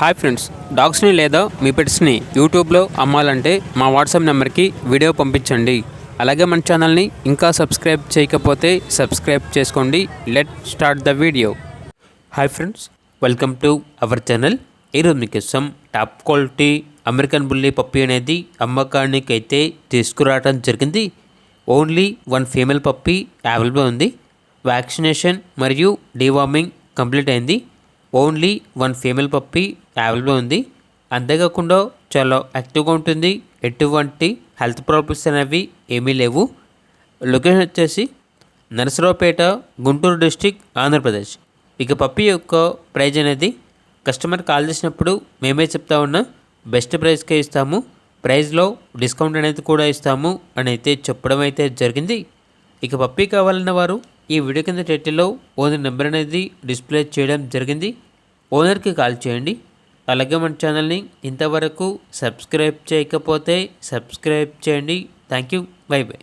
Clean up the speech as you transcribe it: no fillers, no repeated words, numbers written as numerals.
Hi friends, డాగ్స్ని లేదా మీ పెట్స్ని యూట్యూబ్లో అమ్మాలంటే మా వాట్సాప్ నెంబర్కి వీడియో పంపించండి. అలాగే మన ఛానల్ని ఇంకా సబ్స్క్రైబ్ చేయకపోతే సబ్స్క్రైబ్ చేసుకోండి. Let start the video. Hi friends, welcome to our channel. ఈరోజు మీకోసం top quality American bully puppy అనేది అమ్మకానికి అయితే తీసుకురావడం జరిగింది. ఓన్లీ 1 ఫీమేల్ పప్పీ అవైలబుల్ ఉంది. వ్యాక్సినేషన్ మరియు డీవార్మింగ్ కంప్లీట్ అయింది. ఓన్లీ 1 ఫీమేల్ పప్పీ అవైలబుల్ ఉంది. అంతేకాకుండా చాలా యాక్టివ్గా ఉంటుంది. ఎటువంటి హెల్త్ ప్రాబ్లమ్స్ అనేవి ఏమీ లేవు. లొకేషన్ వచ్చేసి నరసరావుపేట, గుంటూరు డిస్టిక్, ఆంధ్రప్రదేశ్. ఇక పప్పీ యొక్క ప్రైజ్ అనేది కస్టమర్ కాల్ చేసినప్పుడు మేమే చెప్తా ఉన్నా బెస్ట్ ప్రైస్కే ఇస్తాము, ప్రైస్లో డిస్కౌంట్ అనేది కూడా ఇస్తాము అని అయితే చెప్పడం అయితే జరిగింది. ఇక పప్పీ కావాలన్న వారు ఈ వీడియో కింద టైటిల్లో ఓనర్ నెంబర్ అనేది డిస్ప్లే చేయడం జరిగింది. ఓనర్కి కాల్ చేయండి. అలాగే మన ఛానల్ని ఇంతవరకు సబ్స్క్రైబ్ చేయకపోతే సబ్స్క్రైబ్ చేయండి. Thank you. By by.